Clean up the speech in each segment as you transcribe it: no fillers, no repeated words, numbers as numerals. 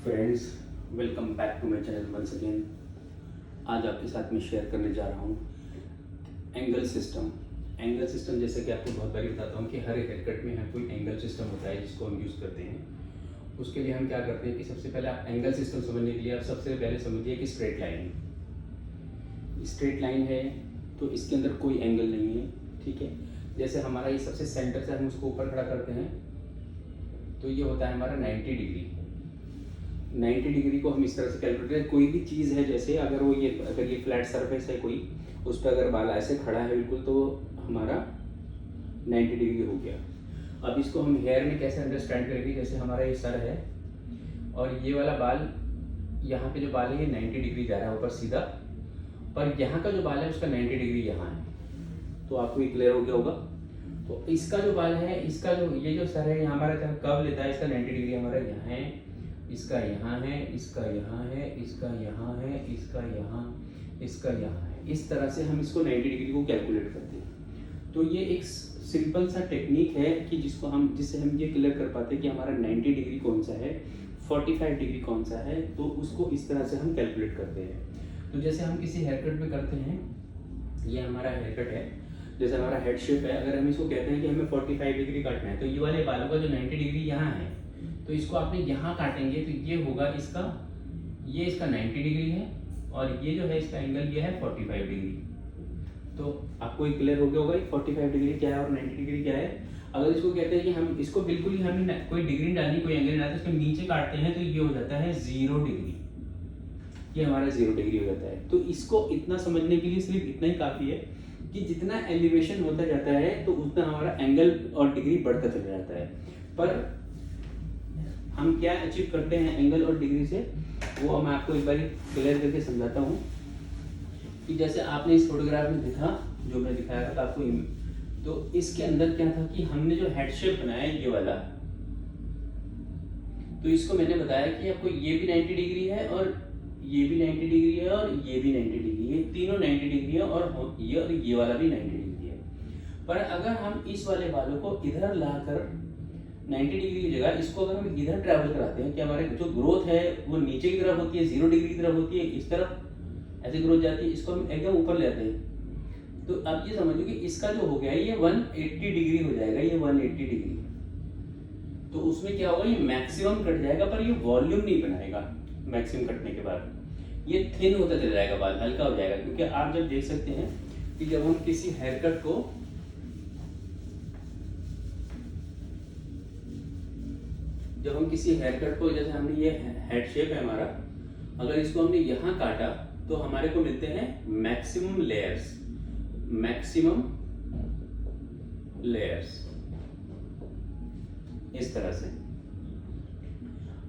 Friends, welcome back to my channel once again. आज आपके साथ मैं शेयर करने जा रहा हूँ एंगल सिस्टम। एंगल सिस्टम जैसे कि आपको बहुत बारी बताता हूँ कि हर हेयर कट में कोई एंगल सिस्टम होता है जिसको हम यूज़ करते हैं। उसके लिए हम क्या करते हैं कि सबसे पहले आप एंगल सिस्टम समझने के लिए आप सबसे पहले समझिए कि स्ट्रेट लाइन है तो इसके अंदर कोई एंगल नहीं है, ठीक है। जैसे हमारा ये सबसे सेंटर से हम उसको ऊपर खड़ा करते हैं तो ये होता है हमारा 90 डिग्री। 90 डिग्री को हम इस तरह से कैलकुलेट करें। कोई भी चीज़ है, जैसे अगर ये फ्लैट सरफेस है कोई, उस पर अगर बाल ऐसे खड़ा है बिल्कुल तो हमारा 90 डिग्री हो गया। अब इसको हम हेयर में कैसे अंडरस्टैंड करेंगे, जैसे हमारा ये सर है और ये वाला बाल, यहाँ पे जो बाल है ये 90 डिग्री जा रहा है ऊपर सीधा, पर यहाँ का जो बाल है उसका 90 डिग्री यहाँ है। तो आपको ये क्लियर हो गया होगा। तो इसका जो बाल है, इसका जो ये जो सर है, हमारा कब लेता है, इसका 90 डिग्री हमारा यहाँ है, इसका यहाँ है, इसका यहाँ है, इसका यहाँ है, इसका यहाँ, इसका यहाँ है। इस तरह से हम इसको 90 डिग्री को कैलकुलेट करते हैं। तो ये एक सिंपल सा टेक्निक है कि जिससे हम ये क्लियर कर पाते हैं कि हमारा 90 डिग्री कौन सा है, 45 डिग्री कौन सा है। तो उसको इस तरह से हम कैलकुलेट करते हैं। तो जैसे हम किसी हेयर कट में करते हैं, ये हमारा हेयर कट है, जैसे हमारा हेड शेप है, अगर हम इसको कहते हैं कि हमें 45 डिग्री काटना है तो ये वाले बालों का जो 90 डिग्री यहाँ है, तो इसको आपने यहाँ काटेंगे तो ये होगा इसका 90 डिग्री है और ये जो है इसका एंगल ये है 45 डिग्री। तो आपको ये क्लियर हो गया होगा 45 डिग्री क्या है और 90 डिग्री क्या है। अगर इसको कहते हैं कि हम इसको बिल्कुल ही हमें कोई डिग्री डालनी, कोई एंगल डालना, इसको नीचे काटते हैं तो ये हो जाता है 0 डिग्री। ये हमारा 0 डिग्री हो जाता है। तो इसको इतना समझने के लिए सिर्फ इतना ही काफ़ी है कि जितना एलिवेशन होता जाता है तो उतना हमारा एंगल और डिग्री बढ़ता चला जाता है। पर हम क्या अचीव करते हैं एंगल और डिग्री से, वो मैं आपको एक बार क्लियर करके समझाता हूँ। कि जैसे आपने इस फोटोग्राफ में देखा, जो मैं दिखाया था आपको, तो इसके अंदर क्या था कि हमने जो हेड शेप बनाया ये वाला, तो इसको मैंने बताया कि आपको ये भी 90 डिग्री है और ये भी 90 डिग्री है और ये भी 90 डिग्री है, तीनों 90 डिग्री है और ये वाला भी 90 डिग्री है। पर अगर हम इस वाले बालों को इधर लाकर 90 डिग्री की जगह इसको अगर हम इधर ट्रैवल कराते हैं कि हमारे जो ग्रोथ है वो नीचे की तरफ होती है, 0 डिग्री की तरफ होती है, इस तरफ ऐसे ग्रोथ जाती है, इसको हम एकदम ऊपर ले आते हैं। तो आप ये समझो कि इसका जो हो गया ये 180 डिग्री हो जाएगा, ये 180 डिग्री। तो उसमें क्या होगा, ये मैक्सिमम कट जाएगा पर ये वॉल्यूम नहीं बनाएगा। मैक्सिमम कटने के बाद ये थिन होता चला जाएगा, बाल हल्का हो जाएगा। क्योंकि आप जब देख सकते हैं कि जब हम किसी हेयर कट को जैसे हमने ये हेड शेप है हमारा, अगर इसको हमने यहाँ काटा तो हमारे को मिलते हैं मैक्सिमम लेयर्स इस तरह से।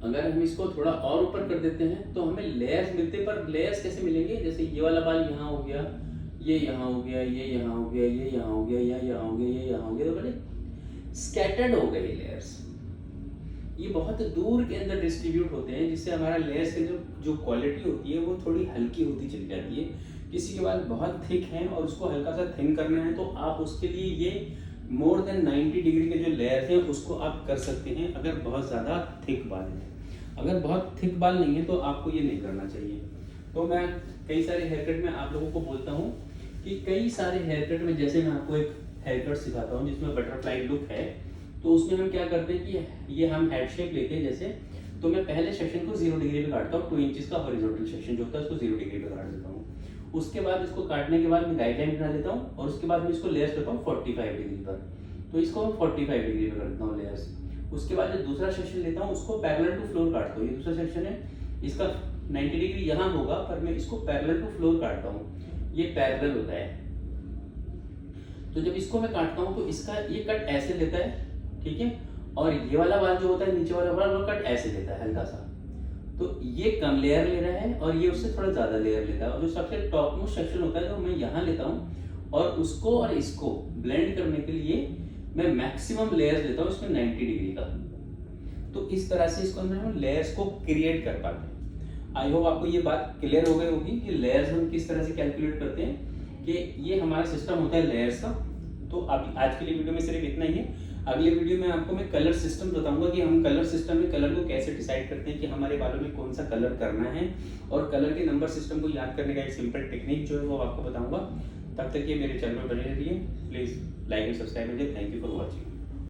अगर हम इसको थोड़ा और ऊपर कर देते हैं तो हमें लेयर्स मिलते हैं। पर लेयर्स कैसे मिलेंगे, जैसे ये वाला बाल यहाँ हो गया, ये यहाँ हो गया, ये यहाँ हो गया, ये यहाँ हो गया, ये यहाँ हो गया, ये यहाँ हो गया, तो बड़े स्कैटर्ड हो गए लेयर्स। ये बहुत दूर के अंदर डिस्ट्रीब्यूट होते हैं, जिससे हमारा लेयर्स की जो क्वालिटी होती है वो थोड़ी हल्की होती चली जाती है। किसी के बाल बहुत थिक हैं और उसको हल्का सा थिन करना है तो आप उसके लिए ये मोर देन 90 डिग्री के जो लेयर्स हैं उसको आप कर सकते हैं, अगर बहुत ज़्यादा थिक बाल है। अगर बहुत थिक बाल नहीं है तो आपको ये नहीं करना चाहिए। तो मैं कई सारे हेयर कट में आप लोगों को बोलता हूँ कि कई सारे हेयर कट में, जैसे मैं आपको एक हेयर कट सिखाता हूँ जिसमें बटरफ्लाई लुक है, तो उसमें हम क्या करते हैं कि ये हम हेड शेप लेते हैं जैसे, तो मैं पहले सेक्शन को 0 डिग्री पे काटता हूँ। 2 इंचेस का हॉरिजॉन्टल सेक्शन जो होता है उसको 0 डिग्री पे काट देता हूँ। उसके बाद इसको काटने के बाद मैं गाइडलाइन बना लेता हूँ और उसके बाद मैं इसको लेयर्स करता हूँ 45 डिग्री पर। तो इसको मैं 45 डिग्री पे करता हूँ लेयर्स। उसके बाद जो दूसरा सेक्शन लेता हूँ उसको पैरेलल टू फ्लोर काटता हूँ। ये दूसरा सेक्शन है, इसका 90 डिग्री यहाँ होगा पर मैं इसको पैरेलल टू फ्लोर काटता हूँ, ये पैरेलल होता है। तो जब इसको मैं काटता हूँ तो इसका ये कट ऐसे लेता है, ठीक है, और ये वाला बाल जो होता है नीचे वाला बाल वो कट ऐसे लेता है हल्का सा। तो ये कम लेयर ले रहा है और ये उससे थोड़ा ज्यादा लेयर लेता है। और जो सबसे टॉप मोस्ट सेक्शन होता है जो मैं यहाँ लेता हूँ और उसको और इसको ब्लेंड करने के लिए मैं मैक्सिमम लेयर्स लेता हूँ इसमें 90 डिग्री का। तो इस तरह से इसको हम लेयर्स को क्रिएट कर पाते हैं। आई होप आपको ये बात क्लियर हो गई होगी कि लेयर्स हम किस तरह से कैलकुलेट करते हैं, कि ये हमारा सिस्टम होता है लेयर्स का। तो अब आज के लिए वीडियो में सिर्फ इतना ही है। अगले वीडियो में आपको मैं कलर सिस्टम बताऊंगा कि हम कलर सिस्टम में कलर को कैसे डिसाइड करते हैं कि हमारे बालों में कौन सा कलर करना है, और कलर के नंबर सिस्टम को याद करने का एक सिंपल टेक्निक जो है वो आपको बताऊंगा। तब तक ये मेरे चैनल पर बने रहिए। Please like and subscribe. Thank you for watching.